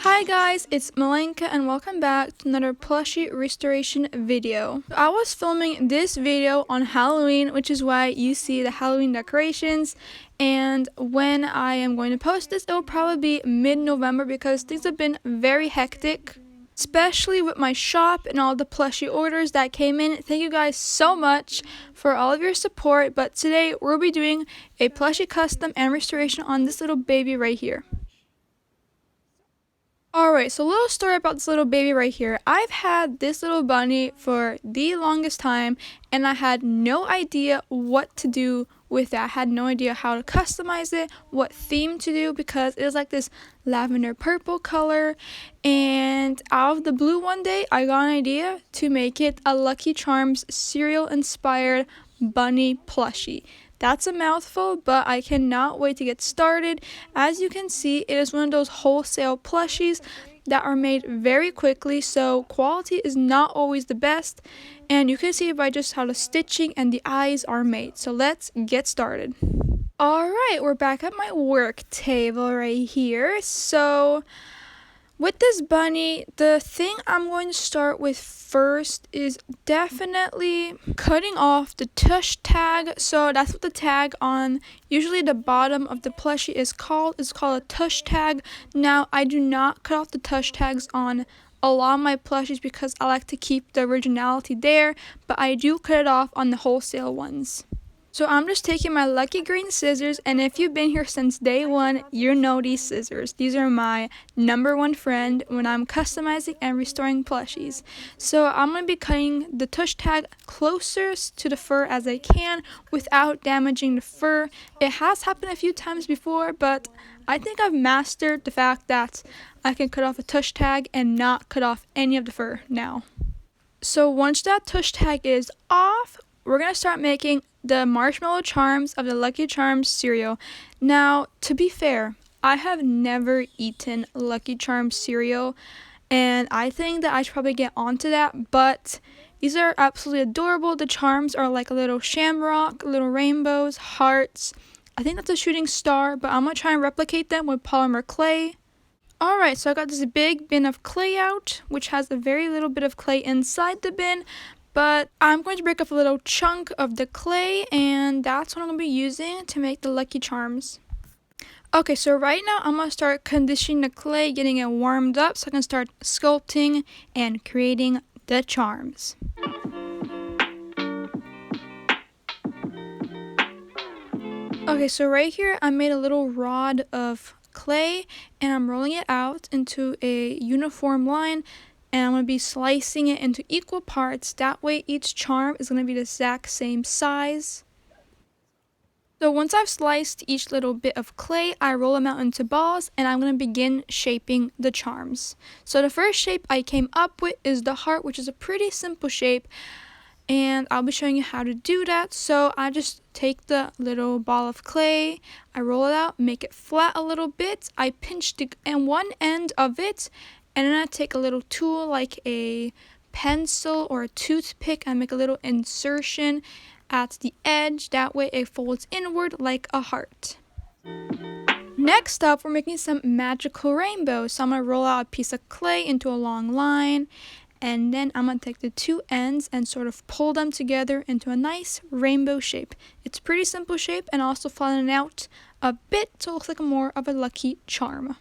Hi guys, it's Malenka and welcome back to another plushie restoration video. I was filming this video on Halloween, which is why you see the Halloween decorations, and when I am going to post this, it will probably be mid-November because things have been very hectic, especially with my shop and all the plushie orders that came in. Thank you guys so much for all of your support, but today we'll be doing a plushie custom and restoration on this little baby right here. Alright, so a little story about this little baby right here. I've had this little bunny for the longest time and I had no idea what to do with it. I had no idea how to customize it, what theme to do, because it was like this lavender purple color, and out of the blue one day I got an idea to make it a Lucky Charms cereal inspired bunny plushie. That's a mouthful, but I cannot wait to get started. As you can see, it is one of those wholesale plushies that are made very quickly, so quality is not always the best, and you can see by just how the stitching and the eyes are made. So let's get started. Alright, we're back at my work table right here. So with this bunny, the thing I'm going to start with first is definitely cutting off the tush tag. So that's what the tag on usually the bottom of the plushie is called. It's called a tush tag. Now, I do not cut off the tush tags on a lot of my plushies because I like to keep the originality there, but I do cut it off on the wholesale ones. So I'm just taking my lucky green scissors, and if you've been here since day one, you know these scissors. These are my number one friend when I'm customizing and restoring plushies. So I'm going to be cutting the tush tag closest to the fur as I can without damaging the fur. It has happened a few times before, but I think I've mastered the fact that I can cut off a tush tag and not cut off any of the fur now. So once that tush tag is off, we're going to start making the marshmallow charms of the Lucky Charms cereal. Now, to be fair, I have never eaten Lucky Charms cereal, and I think that I should probably get onto that, but these are absolutely adorable. The charms are like a little shamrock, little rainbows, hearts. I think that's a shooting star, but I'm going to try and replicate them with polymer clay. Alright, so I got this big bin of clay out, which has a very little bit of clay inside the bin, but I'm going to break up a little chunk of the clay, and that's what I'm going to be using to make the Lucky Charms. Okay, so right now I'm going to start conditioning the clay, getting it warmed up so I can start sculpting and creating the charms. Okay, so right here I made a little rod of clay and I'm rolling it out into a uniform line, and I'm going to be slicing it into equal parts. That way each charm is going to be the exact same size. So once I've sliced each little bit of clay, I roll them out into balls and I'm going to begin shaping the charms. So the first shape I came up with is the heart, which is a pretty simple shape, and I'll be showing you how to do that. So I just take the little ball of clay, I roll it out, make it flat a little bit, I pinch the one end of it, and then I take a little tool like a pencil or a toothpick and make a little insertion at the edge. That way it folds inward like a heart. Next up, we're making some magical rainbows. So I'm going to roll out a piece of clay into a long line, and then I'm going to take the two ends and sort of pull them together into a nice rainbow shape. It's a pretty simple shape and also flatten it out a bit so it looks like more of a lucky charm.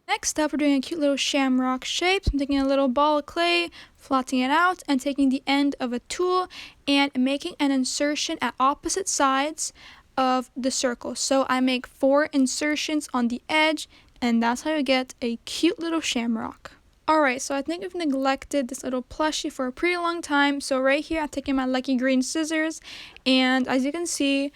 Next up, we're doing a cute little shamrock shape. So I'm taking a little ball of clay, flattening it out, and taking the end of a tool and making an insertion at opposite sides of the circle. So I make 4 insertions on the edge, and that's how you get a cute little shamrock. Alright, so I think I've neglected this little plushie for a pretty long time. So right here, I'm taking my lucky green scissors, and as you can see,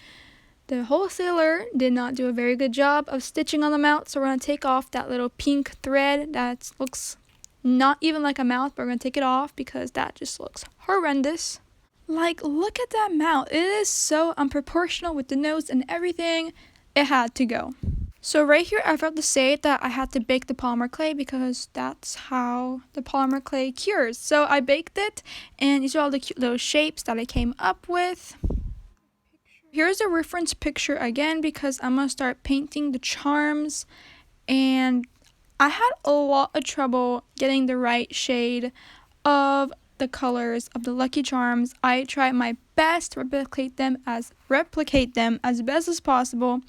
the wholesaler did not do a very good job of stitching on them out, so we're going to take off that little pink thread that looks not even like a mouth, but we're going to take it off because that just looks horrendous. Like, look at that mouth. It is so unproportional with the nose and everything. It had to go. So right here, I forgot to say that I had to bake the polymer clay because that's how the polymer clay cures. So I baked it, and these are all the cute little shapes that I came up with. Here's a reference picture again because I'm going to start painting the charms, and I had a lot of trouble getting the right shade of the colors of the Lucky Charms. I tried my best to replicate them as best as possible.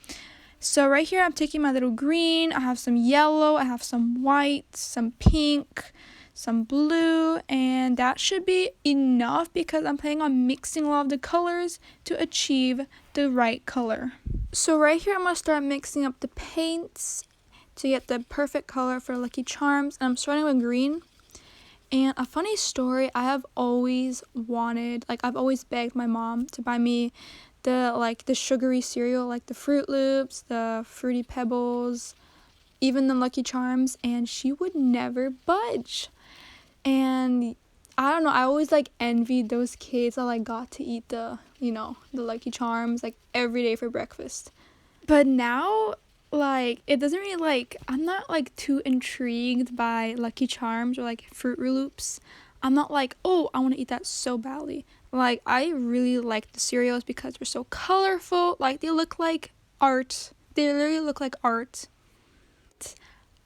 So right here I'm taking my little green, I have some yellow, I have some white, some pink, some blue, and that should be enough because I'm planning on mixing a lot of the colors to achieve the right color. So right here I'm going to start mixing up the paints to get the perfect color for Lucky Charms, and I'm starting with green. And a funny story, I've always begged my mom to buy me the sugary cereal, like the Fruit Loops, the Fruity Pebbles, even the Lucky Charms, and she would never budge. And I don't know, I always envied those kids that got to eat the Lucky Charms every day for breakfast. But now it doesn't really I'm not too intrigued by Lucky Charms or Fruit Loops. I'm not oh, I want to eat that so badly. I really like the cereals because they're so colorful. They look like art. They literally look like art.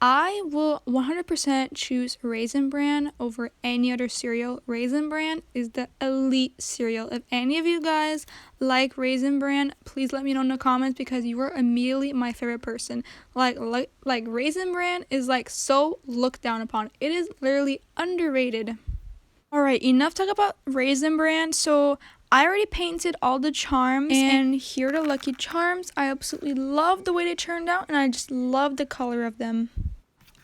I will 100% choose Raisin Bran over any other cereal. Raisin Bran is the elite cereal. If any of you guys like Raisin Bran, please let me know in the comments because you are immediately my favorite person. Raisin Bran is so looked down upon. It is literally underrated. Alright, enough talk about Raisin Bran. So I already painted all the charms, and here are the Lucky Charms. I absolutely love the way they turned out, and I just love the color of them.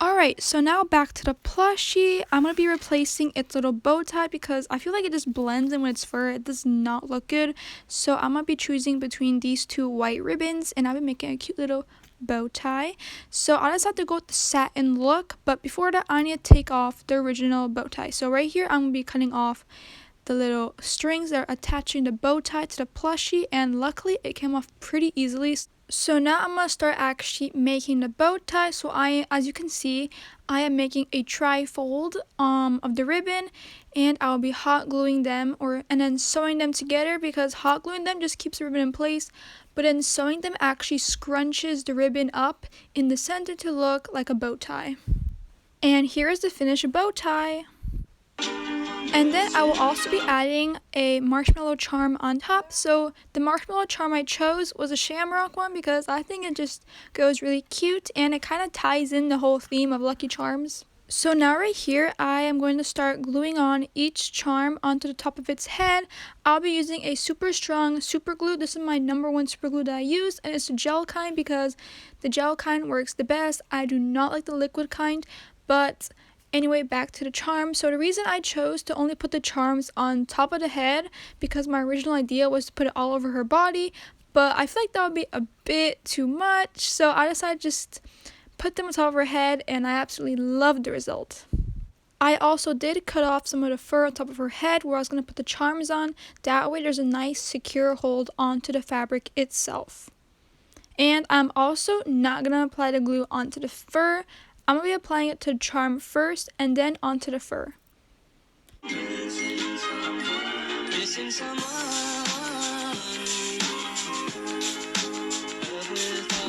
Alright, so now back to the plushie. I'm going to be replacing its little bow tie because I feel like it just blends in with its fur. It does not look good. So I'm going to be choosing between these two white ribbons, and I'll be making a cute little bow tie. So I just have to go with the satin look, but before that I need to take off the original bow tie. So right here I'm going to be cutting off the little strings that are attaching the bow tie to the plushie, and luckily it came off pretty easily. So now I'm going to start actually making the bow tie. So as you can see, I am making a tri-fold of the ribbon, and I'll be hot gluing them and then sewing them together because hot gluing them just keeps the ribbon in place, but then sewing them actually scrunches the ribbon up in the center to look like a bow tie. And here is the finished bow tie. And then I will also be adding a marshmallow charm on top. So the marshmallow charm I chose was a shamrock one because I think it just goes really cute and it kind of ties in the whole theme of Lucky Charms. So now right here I am going to start gluing on each charm onto the top of its head. I'll be using a super strong super glue. This is my #1 super glue that I use, and it's the gel kind because the gel kind works the best. I do not like the liquid kind, but anyway, back to the charms. So the reason I chose to only put the charms on top of the head because my original idea was to put it all over her body, but I feel like that would be a bit too much, so I decided just put them on top of her head, and I absolutely loved the result. I also did cut off some of the fur on top of her head where I was going to put the charms on. That way there's a nice secure hold onto the fabric itself. And I'm also not going to apply the glue onto the fur. I'm going to be applying it to the charm first and then onto the fur.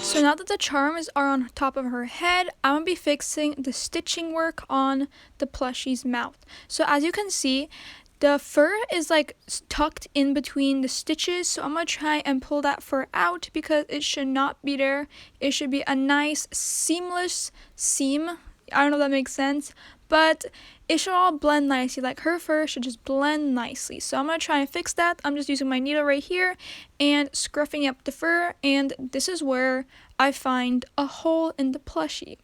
So now that the charms are on top of her head, I'm going to be fixing the stitching work on the plushie's mouth. So as you can see, the fur is tucked in between the stitches, so I'm going to try and pull that fur out because it should not be there. It should be a nice seamless seam. I don't know if that makes sense, but it should all blend nicely. Her fur should just blend nicely. So I'm going to try and fix that. I'm just using my needle right here and scruffing up the fur, and this is where I find a hole in the plushie.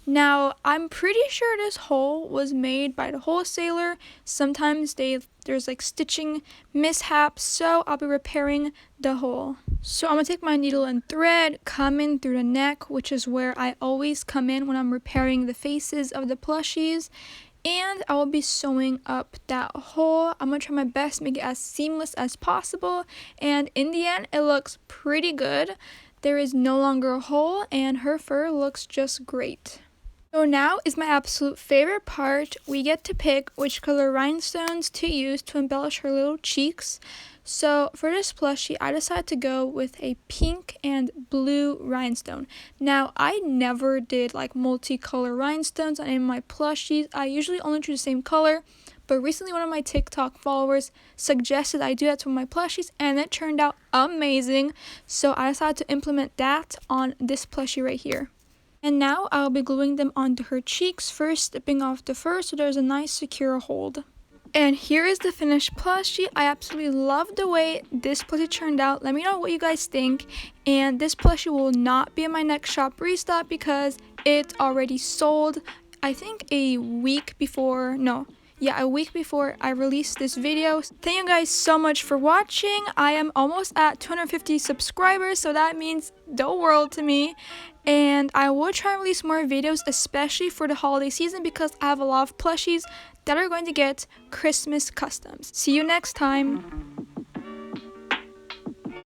Now, I'm pretty sure this hole was made by the wholesaler. Sometimes there's stitching mishaps, so I'll be repairing the hole. So I'm going to take my needle and thread, come in through the neck, which is where I always come in when I'm repairing the faces of the plushies, and I will be sewing up that hole. I'm going to try my best to make it as seamless as possible, and in the end, it looks pretty good. There is no longer a hole, and her fur looks just great. So now is my absolute favorite part. We get to pick which color rhinestones to use to embellish her little cheeks. So for this plushie, I decided to go with a pink and blue rhinestone. Now, I never did like multicolor rhinestones on any of my plushies. I usually only choose the same color, but recently one of my TikTok followers suggested I do that to my plushies, and it turned out amazing. So I decided to implement that on this plushie right here. And now I'll be gluing them onto her cheeks, first stripping off the fur so there's a nice secure hold. And here is the finished plushie. I absolutely love the way this plushie turned out. Let me know what you guys think. And this plushie will not be in my next shop restock because it's already sold, I think a week before I released this video. Thank you guys so much for watching. I am almost at 250 subscribers, so that means the world to me. And I will try and release more videos, especially for the holiday season, because I have a lot of plushies that are going to get Christmas customs. See you next time.